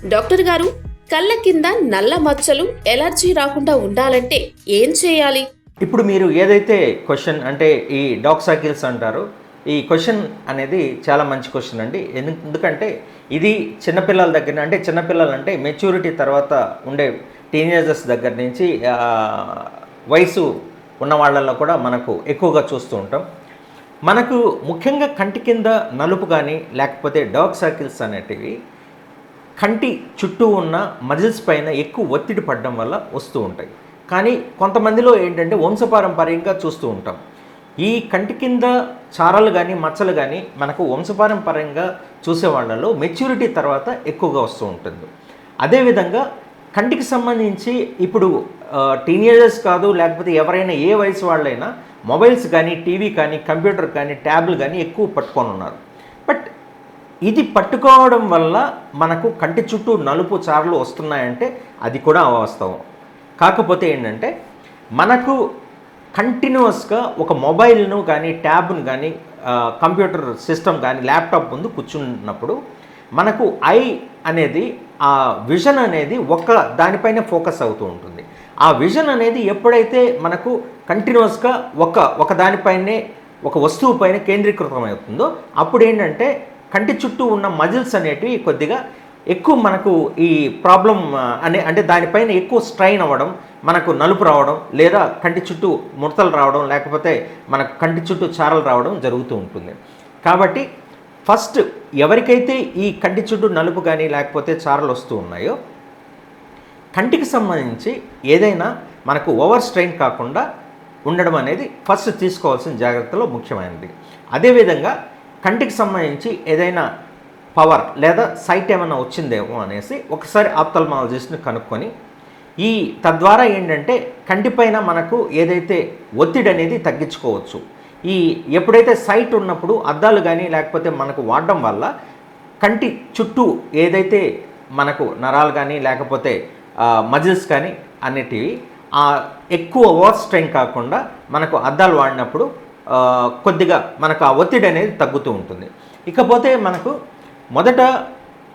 Doctor గారు, కళ్ళ కింద నల్ల మచ్చలు, ఎలర్జీ రాకుండా ఉండాలంటే ఏం చేయాలి? ఇప్పుడు మీరు ఏదైతే క్వశ్చన్ అంటే ఈ డాగ్ సైకిల్స్ అంటారో, ఈ క్వశ్చన్ అనేది చాలా మంచి క్వశ్చన్ అండి. ఎందుకంటే ఇది చిన్నపిల్లల దగ్గర అంటే చిన్నపిల్లలు అంటే మెచ్యూరిటీ తర్వాత ఉండే టీనేజర్స్ దగ్గర నుంచి వయసు ఉన్న వాళ్ళల్లో కూడా మనకు ఎక్కువగా చూస్తూ ఉంటాం. మనకు ముఖ్యంగా కంటి కింద నలుపు కానీ లేకపోతే డాగ్ సర్కిల్స్ అనేటివి కంటి చుట్టూ ఉన్న మజిల్స్ పైన ఎక్కువ ఒత్తిడి పడడం వల్ల వస్తూ ఉంటాయి. కానీ కొంతమందిలో ఏంటంటే వంశపారంపర్యంగా చూస్తూ ఉంటాం. ఈ కంటి కింద చారలు కానీ మచ్చలు కానీ మనకు వంశపారంపర్యంగా చూసే వాళ్ళలో మెచ్యూరిటీ తర్వాత ఎక్కువగా వస్తూ ఉంటుంది. అదేవిధంగా కంటికి సంబంధించి ఇప్పుడు టీనేజర్స్ కాదు, లేకపోతే ఎవరైనా ఏ వయసు వాళ్ళైనా మొబైల్స్ కానీ, టీవీ కానీ, కంప్యూటర్ కానీ, ట్యాబ్లు కానీ ఎక్కువ పట్టుకొని ఉన్నారు. బట్ ఇది పట్టుకోవడం వల్ల మనకు కంటి చుట్టూ నలుపు చారలు వస్తున్నాయంటే అది కూడా అవాస్తవం. కాకపోతే ఏంటంటే మనకు కంటిన్యూస్గా ఒక మొబైల్ను కానీ, ట్యాబ్ను కానీ, కంప్యూటర్ సిస్టమ్ కానీ, ల్యాప్టాప్ ముందు కూర్చున్నప్పుడు మనకు ఐ అనేది ఆ విజన్ అనేది దానిపైన ఫోకస్ అవుతూ ఉంటుంది. ఆ విజన్ అనేది ఎప్పుడైతే మనకు కంటిన్యూస్గా ఒక దానిపైనే ఒక వస్తువు పైన కేంద్రీకృతం అవుతుందో అప్పుడు ఏంటంటే కంటి చుట్టూ ఉన్న మజిల్స్ అనేటివి కొద్దిగా ఎక్కువ మనకు ఈ ప్రాబ్లం అంటే దానిపైన ఎక్కువ స్ట్రైన్ అవ్వడం, మనకు నలుపు రావడం, లేదా కంటి చుట్టూ ముడతలు రావడం, లేకపోతే మనకు కంటి చుట్టూ చారలు రావడం జరుగుతూ ఉంటుంది. కాబట్టి ఫస్ట్ ఎవరికైతే ఈ కంటి చుట్టూ నలుపు కానీ లేకపోతే చారలు వస్తూ ఉన్నాయో కంటికి సంబంధించి ఏదైనా మనకు ఓవర్ స్ట్రెయిన్ కాకుండా ఉండడం అనేది ఫస్ట్ తీసుకోవాల్సిన జాగ్రత్తలో ముఖ్యమైనది. అదేవిధంగా కంటికి సంబంధించి ఏదైనా పవర్ లేదా సైట్ ఏమైనా వచ్చిందేమో అనేసి ఒకసారి ఆప్థల్మాలజిస్ట్ని కనుక్కొని తద్వారా ఏంటంటే కంటిపైన మనకు ఏదైతే ఒత్తిడి అనేది తగ్గించుకోవచ్చు. ఎప్పుడైతే సైట్ ఉన్నప్పుడు అద్దాలు కానీ లేకపోతే మనకు వాడడం వల్ల కంటి చుట్టూ ఏదైతే మనకు నరాలు కానీ లేకపోతే మజిల్స్ కానీ అనేటివి ఎక్కువ ఓవర్ స్ట్రెయిన్ కాకుండా మనకు అద్దాలు వాడినప్పుడు కొద్దిగా మనకు ఆ ఒత్తిడి అనేది తగ్గుతూ ఉంటుంది. ఇకపోతే మనకు మొదట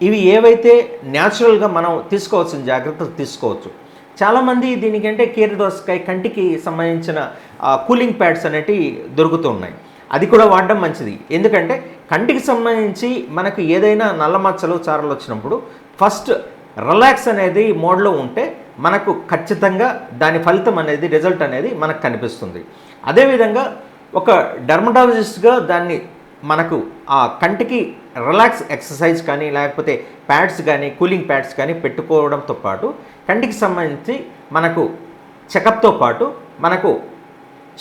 ఇవి ఏవైతే న్యాచురల్గా మనం తీసుకోవాల్సిన జాగ్రత్తలు తీసుకోవచ్చు. చాలామంది దీనికంటే కీరదోసకాయ కంటికి సంబంధించిన కూలింగ్ ప్యాడ్స్ అనేటివి దొరుకుతూ ఉన్నాయి. అది కూడా వాడడం మంచిది. ఎందుకంటే కంటికి సంబంధించి మనకు ఏదైనా నల్ల మచ్చలు చారలు వచ్చినప్పుడు ఫస్ట్ రిలాక్స్ అనేది మోడ్లో ఉంటే మనకు ఖచ్చితంగా దాని ఫలితం అనేది రిజల్ట్ అనేది మనకు కనిపిస్తుంది. అదేవిధంగా ఒక డెర్మటాలజిస్ట్గా దాన్ని మనకు ఆ కంటికి రిలాక్స్ ఎక్సర్సైజ్ కానీ లేకపోతే ప్యాడ్స్ కానీ కూలింగ్ ప్యాడ్స్ కానీ పెట్టుకోవడంతో పాటు కంటికి సంబంధించి మనకు చెకప్తో పాటు మనకు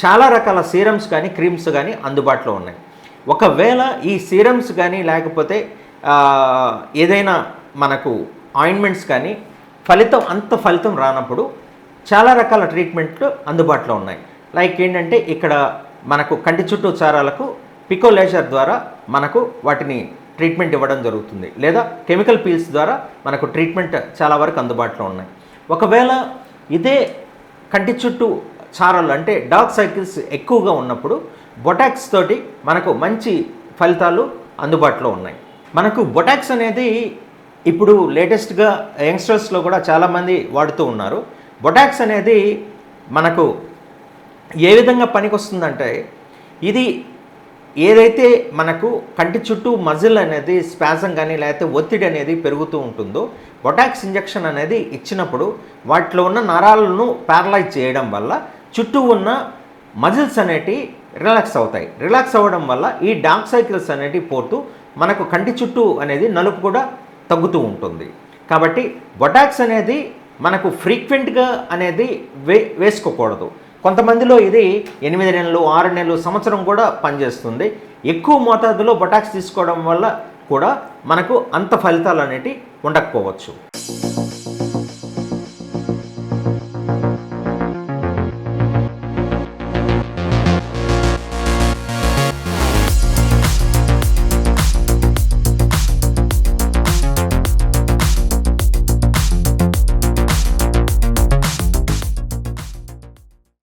చాలా రకాల సీరమ్స్ కానీ క్రీమ్స్ కానీ అందుబాటులో ఉన్నాయి. ఒకవేళ ఈ సీరమ్స్ కానీ లేకపోతే ఏదైనా మనకు ఆయింట్మెంట్స్ కానీ ఫలితం రానప్పుడు చాలా రకాల ట్రీట్మెంట్లు అందుబాటులో ఉన్నాయి. లైక్ ఏంటంటే ఇక్కడ మనకు కంటి చుట్టూ చారాలకు పికో లేజర్ ద్వారా మనకు వాటిని ట్రీట్మెంట్ ఇవ్వడం జరుగుతుంది, లేదా కెమికల్ పీల్స్ ద్వారా మనకు ట్రీట్మెంట్ చాలా వరకు అందుబాటులో ఉన్నాయి. ఒకవేళ ఇదే కంటి చుట్టూ చారలు అంటే డాగ్ సైకిల్స్ ఎక్కువగా ఉన్నప్పుడు బొటాక్స్ తోటి మనకు మంచి ఫలితాలు అందుబాటులో ఉన్నాయి. మనకు బొటాక్స్ అనేది ఇప్పుడు లేటెస్ట్గా యంగ్స్టర్స్లో కూడా చాలామంది వాడుతూ ఉన్నారు. బొటాక్స్ అనేది మనకు ఏ విధంగా పనికొస్తుందంటే ఇది ఏదైతే మనకు కంటి చుట్టూ మజిల్ అనేది స్పాజం కానీ లేకపోతే ఒత్తిడి అనేది పెరుగుతూ ఉంటుందో బొటాక్స్ ఇంజెక్షన్ అనేది ఇచ్చినప్పుడు వాటిలో ఉన్న నరాలను ప్యారలైజ్ చేయడం వల్ల చుట్టూ ఉన్న మజిల్స్ అనేటివి రిలాక్స్ అవుతాయి. రిలాక్స్ అవ్వడం వల్ల ఈ డార్క్ సైకిల్స్ అనేటివి పోతూ మనకు కంటి చుట్టూ అనేది నలుపు కూడా తగ్గుతూ ఉంటుంది. కాబట్టి బొటాక్స్ అనేది మనకు ఫ్రీక్వెంట్గా అనేది వేసుకోకూడదు. కొంతమందిలో ఇది 8 నెలలు, 6 నెలలు, సంవత్సరం కూడా పనిచేస్తుంది. ఎక్కువ మోతాదులో బొటాక్స్ తీసుకోవడం వల్ల కూడా మనకు అంత ఫలితాలు అనేటివి ఉండకపోవచ్చు.